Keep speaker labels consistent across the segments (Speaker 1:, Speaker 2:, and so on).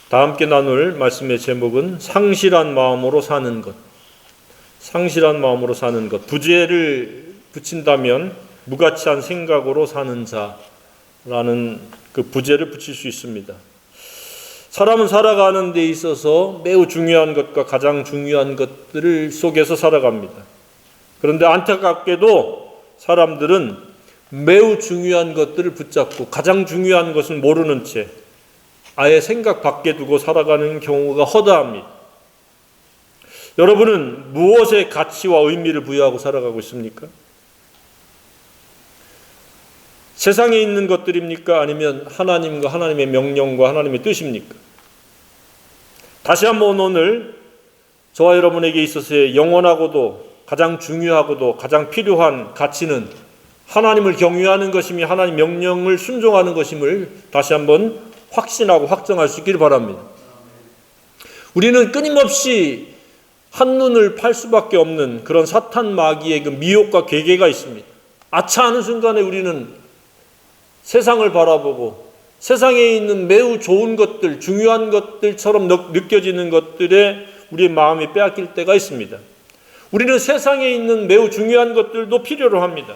Speaker 1: 다 함께 나눌 말씀의 제목은 상실한 마음으로 사는 것. 상실한 마음으로 사는 것. 부제를 붙인다면 무가치한 생각으로 사는 자라는 그 부제를 붙일 수 있습니다. 사람은 살아가는 데 있어서 매우 중요한 것과 가장 중요한 것들을 속에서 살아갑니다. 그런데 안타깝게도 사람들은 매우 중요한 것들을 붙잡고 가장 중요한 것을 모르는 채 아예 생각 밖에 두고 살아가는 경우가 허다합니다. 여러분은 무엇에 가치와 의미를 부여하고 살아가고 있습니까? 세상에 있는 것들입니까? 아니면 하나님과 하나님의 명령과 하나님의 뜻입니까? 다시 한번 오늘 저와 여러분에게 있어서의 영원하고도 가장 중요하고도 가장 필요한 가치는 하나님을 경외하는 것이며 하나님 명령을 순종하는 것임을 다시 한번 확신하고 확정할 수 있기를 바랍니다. 우리는 끊임없이 한눈을 팔 수밖에 없는 그런 사탄 마귀의 그 미혹과 괴계가 있습니다. 아차 하는 순간에 우리는 세상을 바라보고 세상에 있는 매우 좋은 것들, 중요한 것들처럼 느껴지는 것들에 우리의 마음이 빼앗길 때가 있습니다. 우리는 세상에 있는 매우 중요한 것들도 필요로 합니다.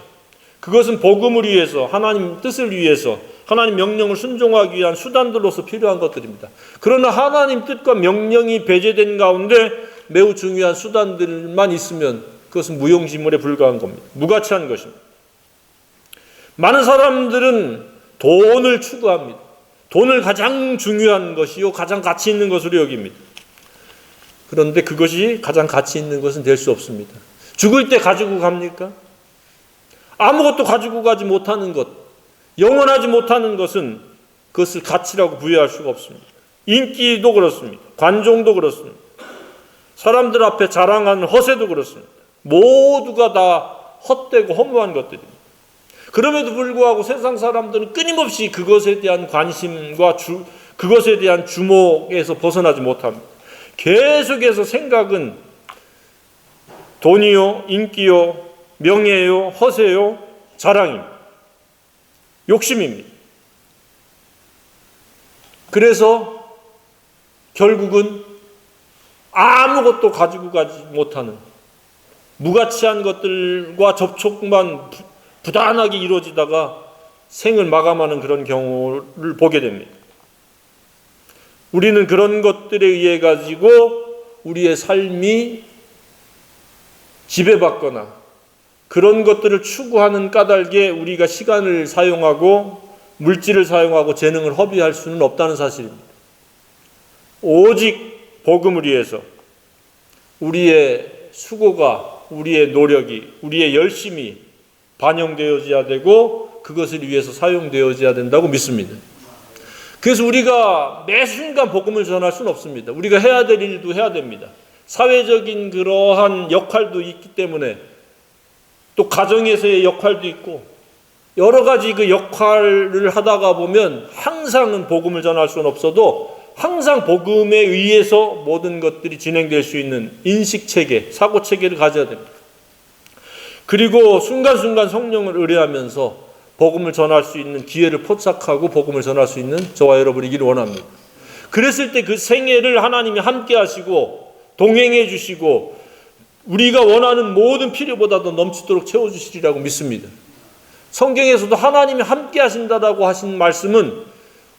Speaker 1: 그것은 복음을 위해서, 하나님 뜻을 위해서, 하나님 명령을 순종하기 위한 수단들로서 필요한 것들입니다. 그러나 하나님 뜻과 명령이 배제된 가운데 매우 중요한 수단들만 있으면 그것은 무용지물에 불과한 겁니다. 무가치한 것입니다. 많은 사람들은 돈을 추구합니다. 돈을 가장 중요한 것이요 가장 가치 있는 것으로 여깁니다. 그런데 그것이 가장 가치 있는 것은 될 수 없습니다. 죽을 때 가지고 갑니까? 아무것도 가지고 가지 못하는 것, 영원하지 못하는 것은 그것을 가치라고 부여할 수가 없습니다. 인기도 그렇습니다. 관종도 그렇습니다. 사람들 앞에 자랑하는 허세도 그렇습니다. 모두가 다 헛되고 허무한 것들입니다. 그럼에도 불구하고 세상 사람들은 끊임없이 그것에 대한 관심과 그것에 대한 주목에서 벗어나지 못합니다. 계속해서 생각은 돈이요, 인기요, 명예요, 허세요, 자랑입니다. 욕심입니다. 그래서 결국은 아무것도 가지고 가지 못하는 무가치한 것들과 접촉만 부단하게 이루어지다가 생을 마감하는 그런 경우를 보게 됩니다. 우리는 그런 것들에 의해 가지고 우리의 삶이 지배받거나 그런 것들을 추구하는 까닭에 우리가 시간을 사용하고 물질을 사용하고 재능을 허비할 수는 없다는 사실입니다. 오직 복음을 위해서 우리의 수고가, 우리의 노력이, 우리의 열심이 반영되어져야 되고 그것을 위해서 사용되어져야 된다고 믿습니다. 그래서 우리가 매 순간 복음을 전할 수는 없습니다. 우리가 해야 될 일도 해야 됩니다. 사회적인 그러한 역할도 있기 때문에 또 가정에서의 역할도 있고 여러 가지 그 역할을 하다가 보면 항상은 복음을 전할 수는 없어도 항상 복음에 의해서 모든 것들이 진행될 수 있는 인식체계, 사고체계를 가져야 됩니다. 그리고 순간순간 성령을 의뢰하면서 복음을 전할 수 있는 기회를 포착하고 복음을 전할 수 있는 저와 여러분이기를 원합니다. 그랬을 때 그 생애를 하나님이 함께 하시고 동행해 주시고 우리가 원하는 모든 필요보다도 넘치도록 채워주시리라고 믿습니다. 성경에서도 하나님이 함께 하신다라고 하신 말씀은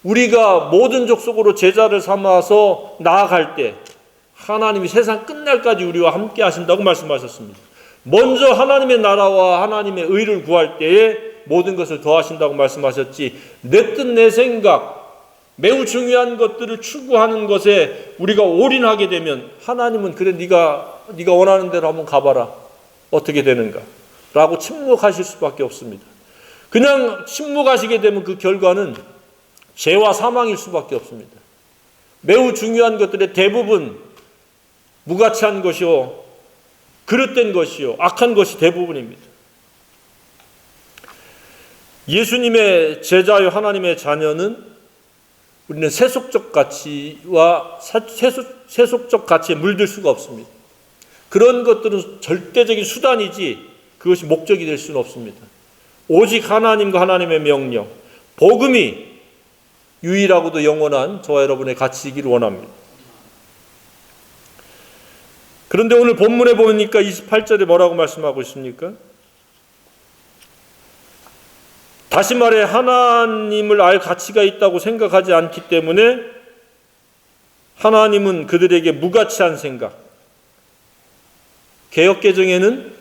Speaker 1: 우리가 모든 족속으로 제자를 삼아서 나아갈 때 하나님이 세상 끝날까지 우리와 함께 하신다고 말씀하셨습니다. 먼저 하나님의 나라와 하나님의 의를 구할 때에 모든 것을 더하신다고 말씀하셨지 내 뜻 내 생각 매우 중요한 것들을 추구하는 것에 우리가 올인하게 되면 하나님은 그래 네가 원하는 대로 한번 가봐라 어떻게 되는가 라고 침묵하실 수밖에 없습니다. 그냥 침묵하시게 되면 그 결과는 죄와 사망일 수밖에 없습니다. 매우 중요한 것들의 대부분 무가치한 것이요 그릇된 것이요 악한 것이 대부분입니다. 예수님의 제자요 하나님의 자녀는 우리는 세속적 가치와 세속적 가치에 물들 수가 없습니다. 그런 것들은 절대적인 수단이지 그것이 목적이 될 수는 없습니다. 오직 하나님과 하나님의 명령, 복음이 유일하고도 영원한 저와 여러분의 가치이기를 원합니다. 그런데 오늘 본문에 보니까 28절에 뭐라고 말씀하고 있습니까? 다시 말해 하나님을 알 가치가 있다고 생각하지 않기 때문에 하나님은 그들에게 무가치한 생각, 개역개정에는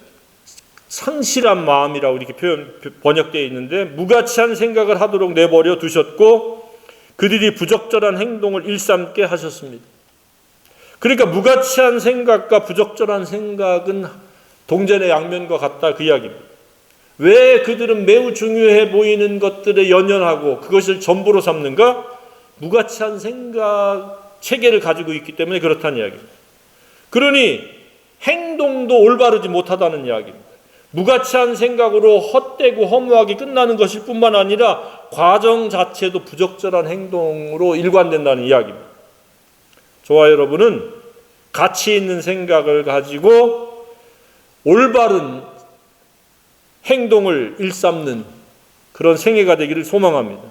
Speaker 1: 상실한 마음이라고 이렇게 번역되어 있는데 무가치한 생각을 하도록 내버려 두셨고 그들이 부적절한 행동을 일삼게 하셨습니다. 그러니까 무가치한 생각과 부적절한 생각은 동전의 양면과 같다 그 이야기입니다. 왜 그들은 매우 중요해 보이는 것들에 연연하고 그것을 전부로 삼는가? 무가치한 생각 체계를 가지고 있기 때문에 그렇다는 이야기입니다. 그러니 행동도 올바르지 못하다는 이야기입니다. 무가치한 생각으로 헛되고 허무하게 끝나는 것일 뿐만 아니라 과정 자체도 부적절한 행동으로 일관된다는 이야기입니다. 저와 여러분은 가치 있는 생각을 가지고 올바른 행동을 일삼는 그런 생애가 되기를 소망합니다.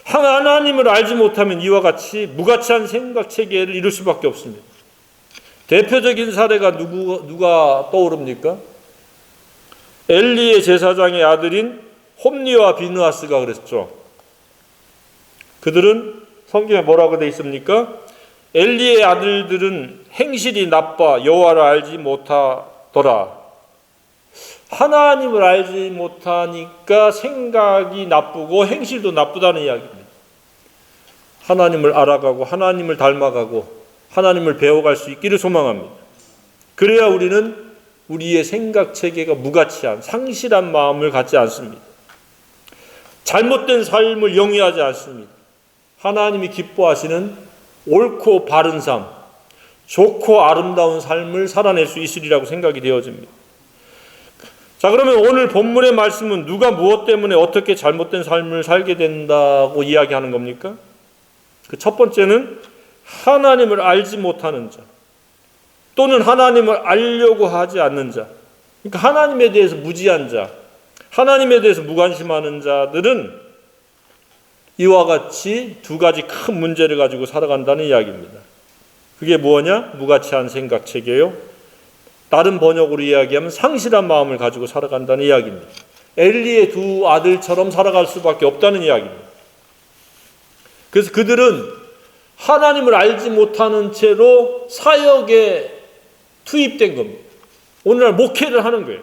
Speaker 1: 하나님을 알지 못하면 이와 같이 무가치한 생각 체계를 이룰 수밖에 없습니다. 대표적인 사례가 누가 떠오릅니까? 엘리의 제사장의 아들인 홈리와 비느하스가 그랬죠. 그들은 성경에 뭐라고 되어 있습니까? 엘리의 아들들은 행실이 나빠 여호와를 알지 못하더라. 하나님을 알지 못하니까 생각이 나쁘고 행실도 나쁘다는 이야기입니다. 하나님을 알아가고 하나님을 닮아가고 하나님을 배워갈 수 있기를 소망합니다. 그래야 우리는 우리의 생각 체계가 무가치한 상실한 마음을 갖지 않습니다. 잘못된 삶을 영위하지 않습니다. 하나님이 기뻐하시는 옳고 바른 삶, 좋고 아름다운 삶을 살아낼 수 있으리라고 생각이 되어집니다. 자, 그러면 오늘 본문의 말씀은 누가 무엇 때문에 어떻게 잘못된 삶을 살게 된다고 이야기하는 겁니까? 그 첫 번째는 하나님을 알지 못하는 자, 또는 하나님을 알려고 하지 않는 자, 그러니까 하나님에 대해서 무지한 자, 하나님에 대해서 무관심하는 자들은 이와 같이 두 가지 큰 문제를 가지고 살아간다는 이야기입니다. 그게 뭐냐? 무가치한 생각 체계요. 다른 번역으로 이야기하면 상실한 마음을 가지고 살아간다는 이야기입니다. 엘리의 두 아들처럼 살아갈 수밖에 없다는 이야기입니다. 그래서 그들은 하나님을 알지 못하는 채로 사역에 투입된 겁니다. 오늘날 목회를 하는 거예요.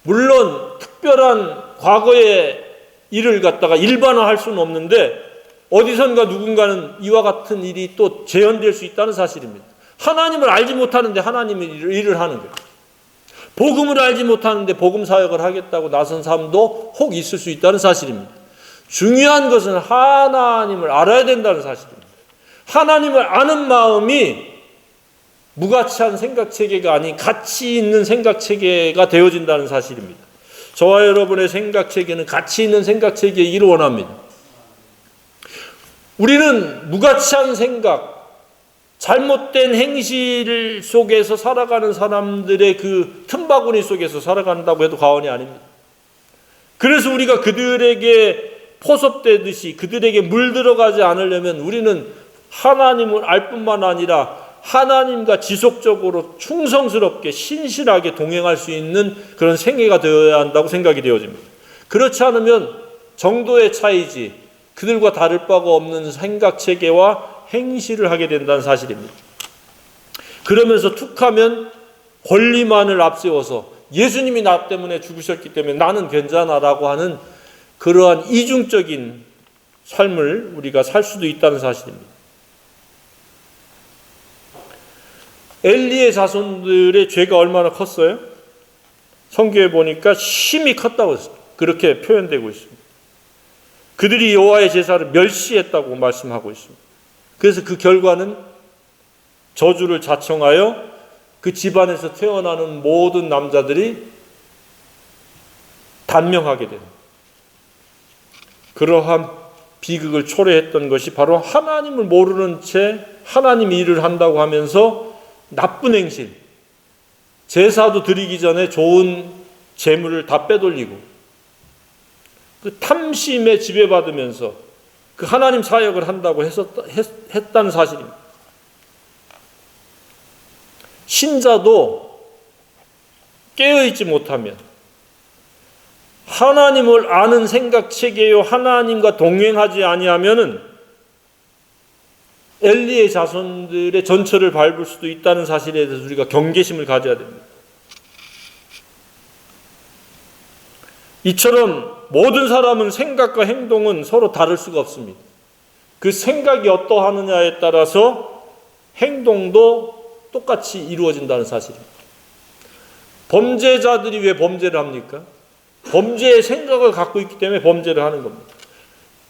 Speaker 1: 물론 특별한 과거의 일을 갖다가 일반화할 수는 없는데 어디선가 누군가는 이와 같은 일이 또 재현될 수 있다는 사실입니다. 하나님을 알지 못하는데 하나님의 일을 하는 거예요. 복음을 알지 못하는데 복음 사역을 하겠다고 나선 사람도 혹 있을 수 있다는 사실입니다. 중요한 것은 하나님을 알아야 된다는 사실입니다. 하나님을 아는 마음이 무가치한 생각체계가 아닌 가치 있는 생각체계가 되어진다는 사실입니다. 저와 여러분의 생각체계는 가치 있는 생각체계이기를 원합니다. 우리는 무가치한 생각, 잘못된 행실 속에서 살아가는 사람들의 그 틈바구니 속에서 살아간다고 해도 과언이 아닙니다. 그래서 우리가 그들에게 포섭되듯이 그들에게 물들어가지 않으려면 우리는 하나님을 알 뿐만 아니라 하나님과 지속적으로 충성스럽게 신실하게 동행할 수 있는 그런 생애가 되어야 한다고 생각이 되어집니다. 그렇지 않으면 정도의 차이지 그들과 다를 바가 없는 생각체계와 행실을 하게 된다는 사실입니다. 그러면서 툭하면 권리만을 앞세워서 예수님이 나 때문에 죽으셨기 때문에 나는 괜찮아라고 하는 그러한 이중적인 삶을 우리가 살 수도 있다는 사실입니다. 엘리의 자손들의 죄가 얼마나 컸어요? 성경에 보니까 심히 컸다고 그렇게 표현되고 있습니다. 그들이 여호와의 제사를 멸시했다고 말씀하고 있습니다. 그래서 그 결과는 저주를 자청하여 그 집안에서 태어나는 모든 남자들이 단명하게 됩니다. 그러한 비극을 초래했던 것이 바로 하나님을 모르는 채 하나님 일을 한다고 하면서 나쁜 행실, 제사도 드리기 전에 좋은 재물을 다 빼돌리고 그 탐심에 지배받으면서 그 하나님 사역을 한다고 했다는 사실입니다. 신자도 깨어있지 못하면, 하나님을 아는 생각 체계요 하나님과 동행하지 아니하면은 엘리의 자손들의 전철을 밟을 수도 있다는 사실에 대해서 우리가 경계심을 가져야 됩니다. 이처럼 모든 사람은 생각과 행동은 서로 다를 수가 없습니다. 그 생각이 어떠하느냐에 따라서 행동도 똑같이 이루어진다는 사실입니다. 범죄자들이 왜 범죄를 합니까? 범죄의 생각을 갖고 있기 때문에 범죄를 하는 겁니다.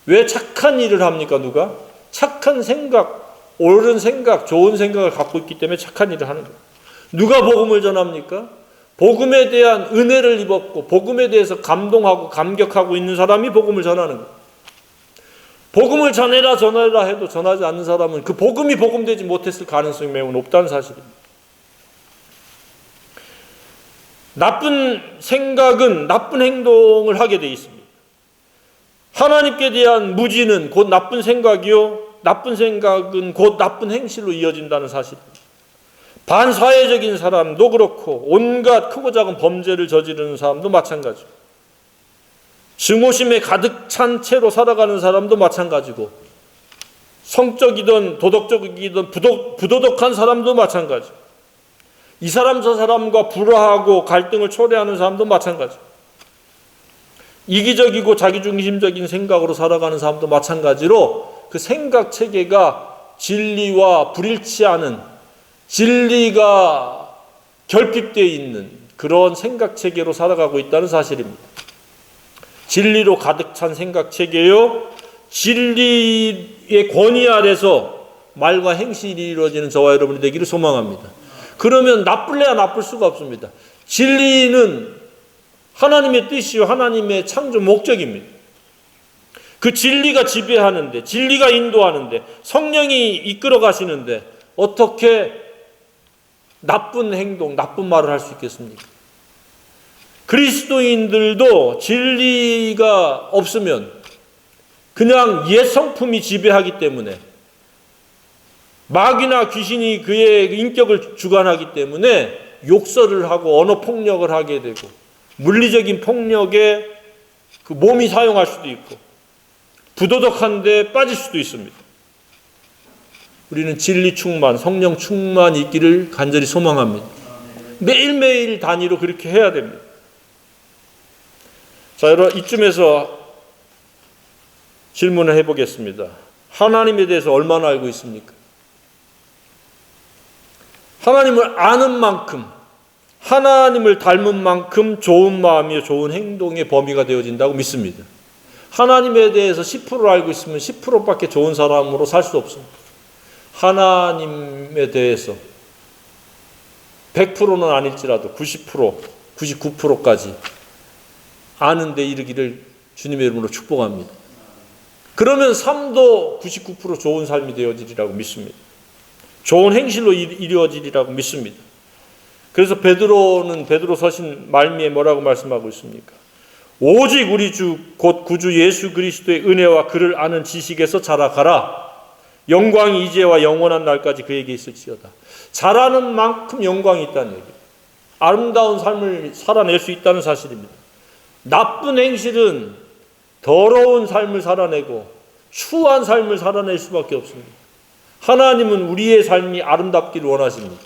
Speaker 1: 왜 착한 일을 합니까? 누가? 착한 생각, 옳은 생각, 좋은 생각을 갖고 있기 때문에 착한 일을 하는 겁니다. 누가 복음을 전합니까? 복음에 대한 은혜를 입었고 복음에 대해서 감동하고 감격하고 있는 사람이 복음을 전하는 거예요. 복음을 전해라 해도 전하지 않는 사람은 그 복음이 복음되지 못했을 가능성이 매우 높다는 사실입니다. 나쁜 생각은 나쁜 행동을 하게 되어 있습니다. 하나님께 대한 무지는 곧 나쁜 생각이요, 나쁜 생각은 곧 나쁜 행실로 이어진다는 사실입니다. 반사회적인 사람도 그렇고 온갖 크고 작은 범죄를 저지르는 사람도 마찬가지고, 증오심에 가득 찬 채로 살아가는 사람도 마찬가지고, 성적이든 도덕적이든 부도덕한 사람도 마찬가지고, 이 사람 저 사람과 불화하고 갈등을 초래하는 사람도 마찬가지고, 이기적이고 자기중심적인 생각으로 살아가는 사람도 마찬가지로 그 생각 체계가 진리와 불일치하는, 진리가 결핍되어 있는 그런 생각 체계로 살아가고 있다는 사실입니다. 진리로 가득 찬 생각 체계요, 진리의 권위 아래서 말과 행실이 이루어지는 저와 여러분이 되기를 소망합니다. 그러면 나쁠래야 나쁠 수가 없습니다. 진리는 하나님의 뜻이요 하나님의 창조 목적입니다. 그 진리가 지배하는데, 진리가 인도하는데, 성령이 이끌어 가시는데 어떻게 나쁜 행동, 나쁜 말을 할 수 있겠습니까? 그리스도인들도 진리가 없으면 그냥 옛 성품이 지배하기 때문에, 마귀나 귀신이 그의 인격을 주관하기 때문에 욕설을 하고 언어 폭력을 하게 되고 물리적인 폭력에 그 몸이 사용할 수도 있고 부도덕한 데 빠질 수도 있습니다. 우리는 진리 충만, 성령 충만이 있기를 간절히 소망합니다. 매일매일 단위로 그렇게 해야 됩니다. 자, 여러분, 이쯤에서 질문을 해보겠습니다. 하나님에 대해서 얼마나 알고 있습니까? 하나님을 아는 만큼, 하나님을 닮은 만큼 좋은 마음이요 좋은 행동의 범위가 되어진다고 믿습니다. 하나님에 대해서 10% 알고 있으면 10%밖에 좋은 사람으로 살 수 없습니다. 하나님에 대해서 100%는 아닐지라도 90%, 99%까지 아는 데 이르기를 주님의 이름으로 축복합니다. 그러면 삶도 99% 좋은 삶이 되어지리라고 믿습니다. 좋은 행실로 이루어지리라고 믿습니다. 그래서 베드로 서신 말미에 뭐라고 말씀하고 있습니까? 오직 우리 주 곧 구주 예수 그리스도의 은혜와 그를 아는 지식에서 자라가라. 영광이 이제와 영원한 날까지 그에게 있을지어다. 자라는 만큼 영광이 있다는 얘기예요. 아름다운 삶을 살아낼 수 있다는 사실입니다. 나쁜 행실은 더러운 삶을 살아내고 추한 삶을 살아낼 수밖에 없습니다. 하나님은 우리의 삶이 아름답기를 원하십니다.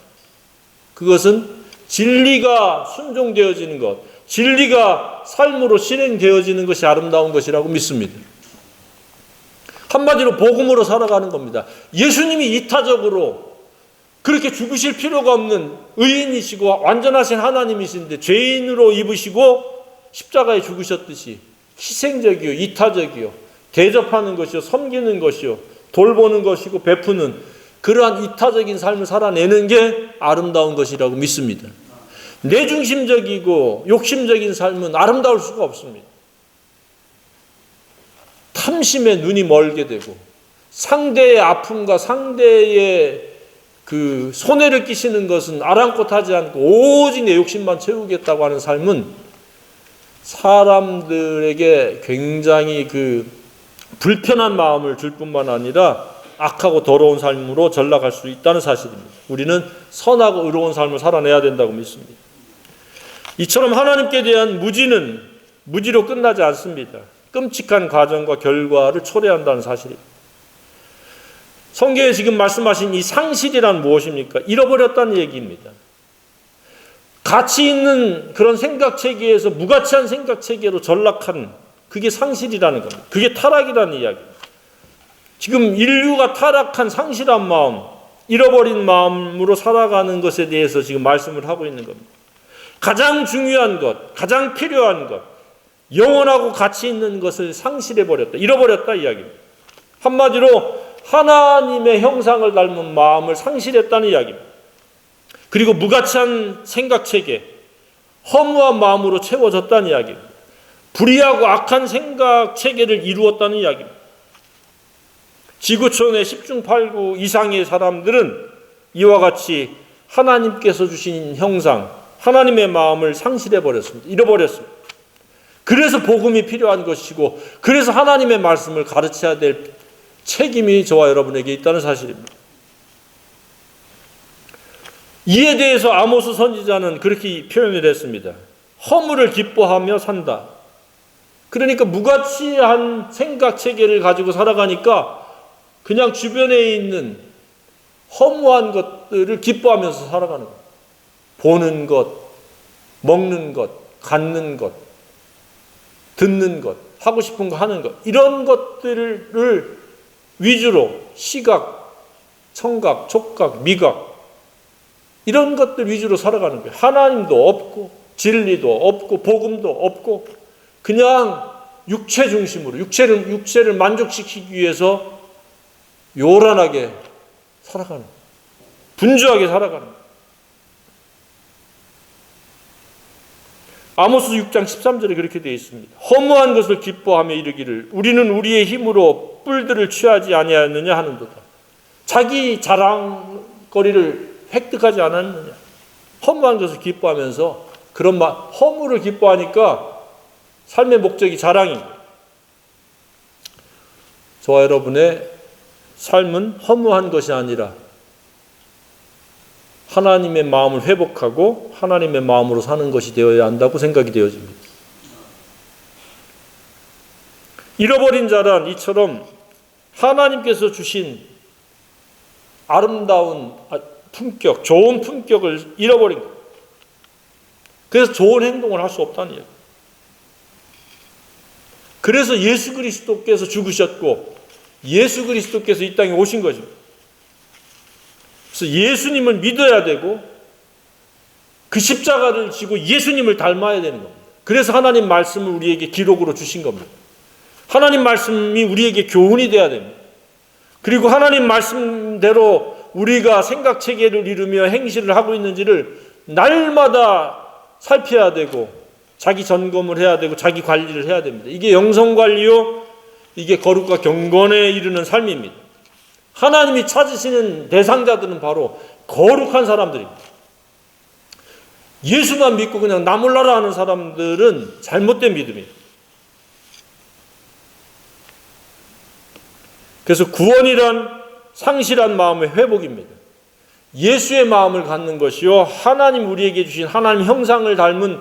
Speaker 1: 그것은 진리가 순종되어지는 것, 진리가 삶으로 실행되어지는 것이 아름다운 것이라고 믿습니다. 한마디로 복음으로 살아가는 겁니다. 예수님이 이타적으로 그렇게 죽으실 필요가 없는 의인이시고 완전하신 하나님이신데 죄인으로 입으시고 십자가에 죽으셨듯이 희생적이요, 이타적이요, 대접하는 것이요, 섬기는 것이요, 돌보는 것이고 베푸는 그러한 이타적인 삶을 살아내는 게 아름다운 것이라고 믿습니다. 내중심적이고 욕심적인 삶은 아름다울 수가 없습니다. 탐심에 눈이 멀게 되고 상대의 아픔과 상대의 그 손해를 끼치는 것은 아랑곳하지 않고 오직 내 욕심만 채우겠다고 하는 삶은 사람들에게 굉장히 그 불편한 마음을 줄 뿐만 아니라 악하고 더러운 삶으로 전락할 수 있다는 사실입니다. 우리는 선하고 의로운 삶을 살아내야 된다고 믿습니다. 이처럼 하나님께 대한 무지는 무지로 끝나지 않습니다. 끔찍한 과정과 결과를 초래한다는 사실입니다. 성경에 지금 말씀하신 이 상실이란 무엇입니까? 잃어버렸다는 얘기입니다. 가치 있는 그런 생각체계에서 무가치한 생각체계로 전락한, 그게 상실이라는 겁니다. 그게 타락이라는 이야기입니다. 지금 인류가 타락한 상실한 마음, 잃어버린 마음으로 살아가는 것에 대해서 지금 말씀을 하고 있는 겁니다. 가장 중요한 것, 가장 필요한 것, 영원하고 가치 있는 것을 상실해버렸다, 잃어버렸다 이야기입니다. 한마디로 하나님의 형상을 닮은 마음을 상실했다는 이야기입니다. 그리고 무가치한 생각체계, 허무한 마음으로 채워졌다는 이야기입니다. 불의하고 악한 생각체계를 이루었다는 이야기입니다. 지구촌의 10중 8구 이상의 사람들은 이와 같이 하나님께서 주신 형상, 하나님의 마음을 상실해버렸습니다. 잃어버렸습니다. 그래서 복음이 필요한 것이고, 그래서 하나님의 말씀을 가르쳐야 될 책임이 저와 여러분에게 있다는 사실입니다. 이에 대해서 아모스 선지자는 그렇게 표현을 했습니다. 허물을 기뻐하며 산다. 그러니까 무가치한 생각체계를 가지고 살아가니까 그냥 주변에 있는 허무한 것들을 기뻐하면서 살아가는 것. 보는 것, 먹는 것, 갖는 것, 듣는 것, 하고 싶은 거 하는 것, 이런 것들을 위주로 시각, 청각, 촉각, 미각, 이런 것들 위주로 살아가는 거예요. 하나님도 없고 진리도 없고 복음도 없고 그냥 육체 중심으로 육체를 만족시키기 위해서 요란하게 살아가는 거예요. 분주하게 살아가는 거예요. 아모스 6장 13절에 그렇게 되어 있습니다. 허무한 것을 기뻐하며 이르기를 우리는 우리의 힘으로 뿔들을 취하지 아니하였느냐 하는도다. 자기 자랑거리를 획득하지 않았느냐. 허무한 것을 기뻐하면서 그런 허무를 기뻐하니까 삶의 목적이 자랑입니다. 저와 여러분의 삶은 허무한 것이 아니라 하나님의 마음을 회복하고 하나님의 마음으로 사는 것이 되어야 한다고 생각이 되어집니다. 잃어버린 자란 이처럼 하나님께서 주신 아름다운 품격, 좋은 품격을 잃어버린 것. 그래서 좋은 행동을 할 수 없다는 얘기예요. 그래서 예수 그리스도께서 죽으셨고 예수 그리스도께서 이 땅에 오신 것입니다. 그래서 예수님을 믿어야 되고 그 십자가를 지고 예수님을 닮아야 되는 겁니다. 그래서 하나님 말씀을 우리에게 기록으로 주신 겁니다. 하나님 말씀이 우리에게 교훈이 되어야 됩니다. 그리고 하나님 말씀대로 우리가 생각체계를 이루며 행실을 하고 있는지를 날마다 살펴야 되고 자기 점검을 해야 되고 자기 관리를 해야 됩니다. 이게 영성관리요, 이게 거룩과 경건에 이르는 삶입니다. 하나님이 찾으시는 대상자들은 바로 거룩한 사람들입니다. 예수만 믿고 그냥 나 몰라라 하는 사람들은 잘못된 믿음이에요. 그래서 구원이란 상실한 마음의 회복입니다. 예수의 마음을 갖는 것이요, 하나님 우리에게 주신 하나님 형상을 닮은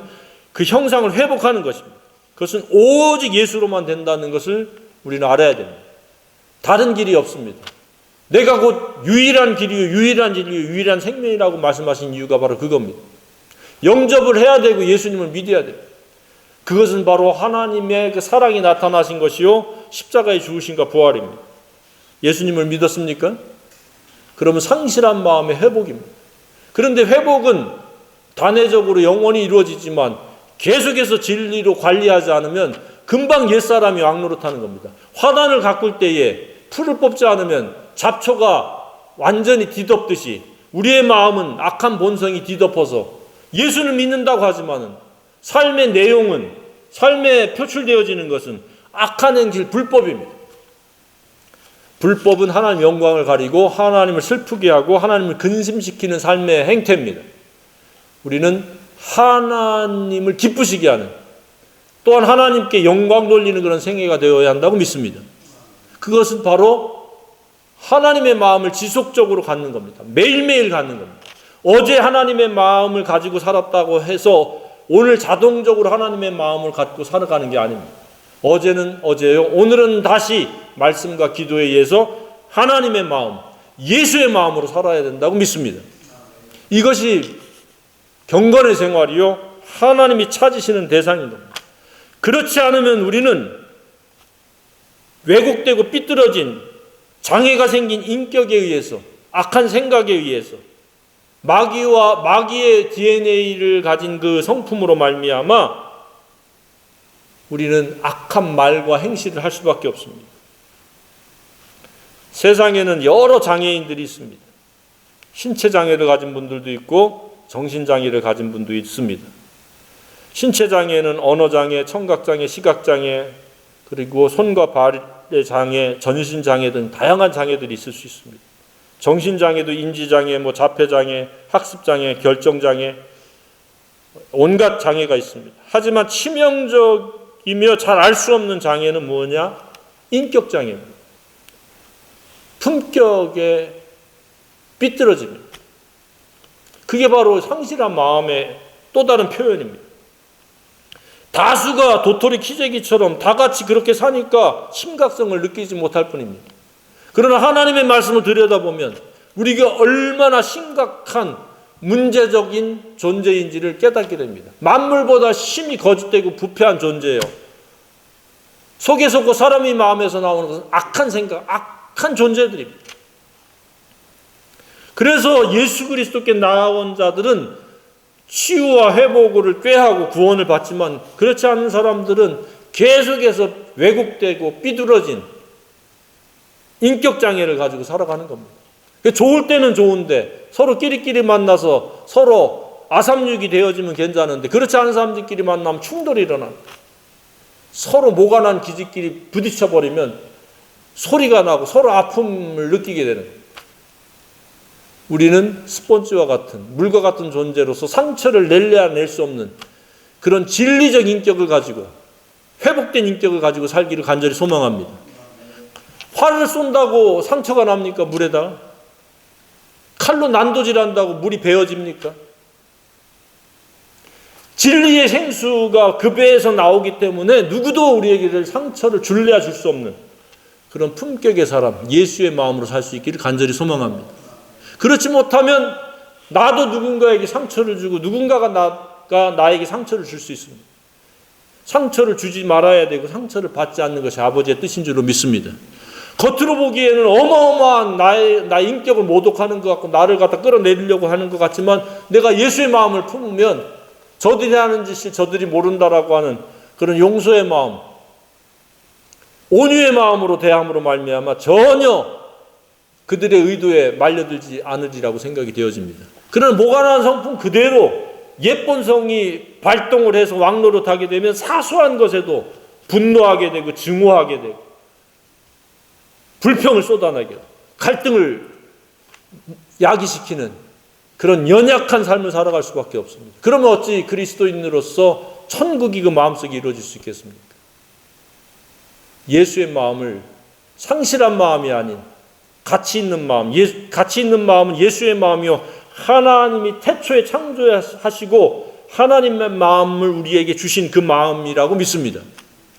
Speaker 1: 그 형상을 회복하는 것입니다. 그것은 오직 예수로만 된다는 것을 우리는 알아야 됩니다. 다른 길이 없습니다. 내가 곧 유일한 길이요, 유일한 진리요, 유일한 생명이라고 말씀하신 이유가 바로 그겁니다. 영접을 해야 되고 예수님을 믿어야 됩니다. 그것은 바로 하나님의 그 사랑이 나타나신 것이요, 십자가의 죽으심과 부활입니다. 예수님을 믿었습니까? 그러면 상실한 마음의 회복입니다. 그런데 회복은 단회적으로 영원히 이루어지지만 계속해서 진리로 관리하지 않으면 금방 옛사람이 왕노릇하는 겁니다. 화단을 가꿀 때에 풀을 뽑지 않으면 잡초가 완전히 뒤덮듯이 우리의 마음은 악한 본성이 뒤덮어서 예수를 믿는다고 하지만은 삶의 내용은, 삶에 표출되어지는 것은 악한 행실, 불법입니다. 불법은 하나님 영광을 가리고 하나님을 슬프게 하고 하나님을 근심시키는 삶의 행태입니다. 우리는 하나님을 기쁘시게 하는, 또한 하나님께 영광 돌리는 그런 생애가 되어야 한다고 믿습니다. 그것은 바로 하나님의 마음을 지속적으로 갖는 겁니다. 매일매일 갖는 겁니다. 어제 하나님의 마음을 가지고 살았다고 해서 오늘 자동적으로 하나님의 마음을 갖고 살아가는 게 아닙니다. 어제는 어제요. 오늘은 다시 말씀과 기도에 의해서 하나님의 마음, 예수의 마음으로 살아야 된다고 믿습니다. 이것이 경건의 생활이요, 하나님이 찾으시는 대상인 겁니다. 그렇지 않으면 우리는 왜곡되고 삐뚤어진 장애가 생긴 인격에 의해서, 악한 생각에 의해서, 마귀의 DNA를 가진 그 성품으로 말미암아 우리는 악한 말과 행실을 할 수밖에 없습니다. 세상에는 여러 장애인들이 있습니다. 신체 장애를 가진 분들도 있고 정신 장애를 가진 분도 있습니다. 신체 장애는 언어 장애, 청각 장애, 시각 장애, 그리고 손과 발의 장애, 전신 장애 등 다양한 장애들이 있을 수 있습니다. 정신 장애도 인지 장애, 자폐 장애, 학습 장애, 결정 장애, 온갖 장애가 있습니다. 하지만 치명적이며 잘 알 수 없는 장애는 뭐냐? 인격 장애입니다. 품격의 삐뚤어짐입니다. 그게 바로 상실한 마음의 또 다른 표현입니다. 다수가 도토리 키재기처럼 다 같이 그렇게 사니까 심각성을 느끼지 못할 뿐입니다. 그러나 하나님의 말씀을 들여다보면 우리가 얼마나 심각한 문제적인 존재인지를 깨닫게 됩니다. 만물보다 심히 거짓되고 부패한 존재예요. 속에 속고 사람의 마음에서 나오는 것은 악한 생각, 악한 존재들입니다. 그래서 예수 그리스도께 나아온 자들은 치유와 회복을 꾀하고 구원을 받지만 그렇지 않은 사람들은 계속해서 왜곡되고 삐뚤어진 인격장애를 가지고 살아가는 겁니다. 좋을 때는 좋은데 서로 끼리끼리 만나서 서로 아삼육이 되어지면 괜찮은데 그렇지 않은 사람들끼리 만나면 충돌이 일어납니다. 서로 모가 난 기지끼리 부딪혀버리면 소리가 나고 서로 아픔을 느끼게 되는 거예요. 우리는 스펀지와 같은 물과 같은 존재로서 상처를 낼래야 낼 수 없는 그런 진리적 인격을 가지고 회복된 인격을 가지고 살기를 간절히 소망합니다. 활을 쏜다고 상처가 납니까? 물에다? 칼로 난도질한다고 물이 베어집니까? 진리의 생수가 그 배에서 나오기 때문에 누구도 우리에게 상처를 줄래야 줄 수 없는 그런 품격의 사람, 예수의 마음으로 살 수 있기를 간절히 소망합니다. 그렇지 못하면 나도 누군가에게 상처를 주고 누군가가 나에게 상처를 줄 수 있습니다. 상처를 주지 말아야 되고 상처를 받지 않는 것이 아버지의 뜻인 줄로 믿습니다. 겉으로 보기에는 어마어마한 나의 인격을 모독하는 것 같고 나를 갖다 끌어내리려고 하는 것 같지만 내가 예수의 마음을 품으면 저들이 하는 짓을 저들이 모른다라고 하는 그런 용서의 마음, 온유의 마음으로 대함으로 말미암아 전혀 그들의 의도에 말려들지 않으리라고 생각이 되어집니다. 그러나 모관한 성품 그대로 옛본성이 발동을 해서 왕노릇하게 되면 사소한 것에도 분노하게 되고 증오하게 되고 불평을 쏟아내게 되고 갈등을 야기시키는 그런 연약한 삶을 살아갈 수밖에 없습니다. 그러면 어찌 그리스도인으로서 천국이 그 마음속에 이루어질 수 있겠습니까? 예수의 마음을 상실한 마음이 아닌 가치 있는 마음, 가치 있는 마음은 예수의 마음이요 하나님이 태초에 창조하시고 하나님의 마음을 우리에게 주신 그 마음이라고 믿습니다.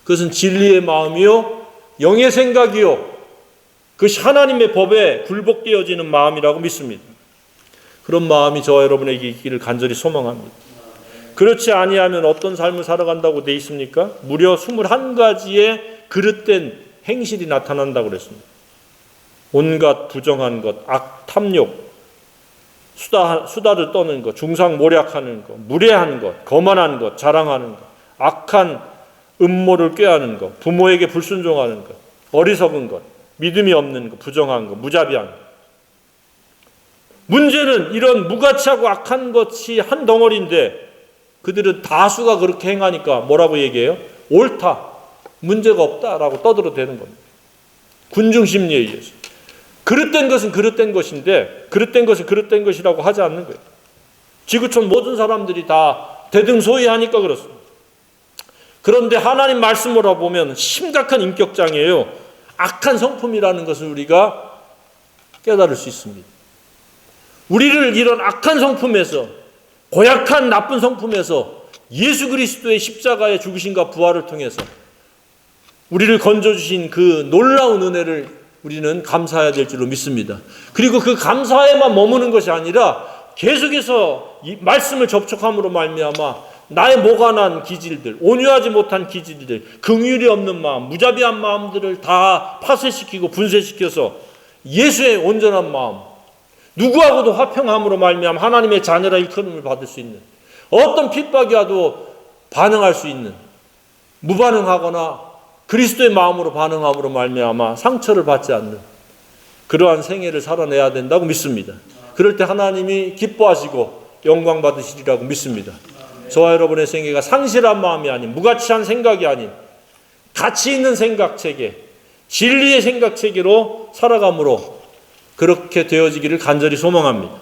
Speaker 1: 그것은 진리의 마음이요 영의 생각이요 그것이 하나님의 법에 굴복되어지는 마음이라고 믿습니다. 그런 마음이 저와 여러분에게 있기를 간절히 소망합니다. 그렇지 아니하면 어떤 삶을 살아간다고 돼 있습니까? 무려 21가지의 그릇된 행실이 나타난다고 그랬습니다. 온갖 부정한 것, 탐욕, 수다를 떠는 것, 중상모략하는 것, 무례한 것, 거만한 것, 자랑하는 것, 악한 음모를 꾀하는 것, 부모에게 불순종하는 것, 어리석은 것, 믿음이 없는 것, 부정한 것, 무자비한 것. 문제는 이런 무가치하고 악한 것이 한 덩어리인데 그들은 다수가 그렇게 행하니까 뭐라고 얘기해요? 옳다, 문제가 없다라고 떠들어대는 겁니다. 군중심리에 의해서. 그릇된 것은 그릇된 것인데 그릇된 것은 그릇된 것이라고 하지 않는 거예요. 지구촌 모든 사람들이 다 대등소이하니까 그렇습니다. 그런데 하나님 말씀으로 보면 심각한 인격장애예요. 악한 성품이라는 것을 우리가 깨달을 수 있습니다. 우리를 이런 악한 성품에서, 고약한 나쁜 성품에서 예수 그리스도의 십자가의 죽으심과 부활을 통해서 우리를 건져주신 그 놀라운 은혜를 우리는 감사해야 될 줄로 믿습니다. 그리고 그 감사에만 머무는 것이 아니라 계속해서 이 말씀을 접촉함으로 말미암아 나의 모관한 기질들, 온유하지 못한 기질들, 긍휼이 없는 마음, 무자비한 마음들을 다 파쇄시키고 분쇄시켜서 예수의 온전한 마음, 누구하고도 화평함으로 말미암아 하나님의 자녀라 일컬음을 받을 수 있는, 어떤 핍박이 와도 반응할 수 있는, 무반응하거나 그리스도의 마음으로 반응함으로 말미암아 상처를 받지 않는 그러한 생애를 살아내야 된다고 믿습니다. 그럴 때 하나님이 기뻐하시고 영광 받으시리라고 믿습니다. 저와 여러분의 생애가 상실한 마음이 아닌, 무가치한 생각이 아닌 가치 있는 생각체계, 진리의 생각체계로 살아감으로 그렇게 되어지기를 간절히 소망합니다.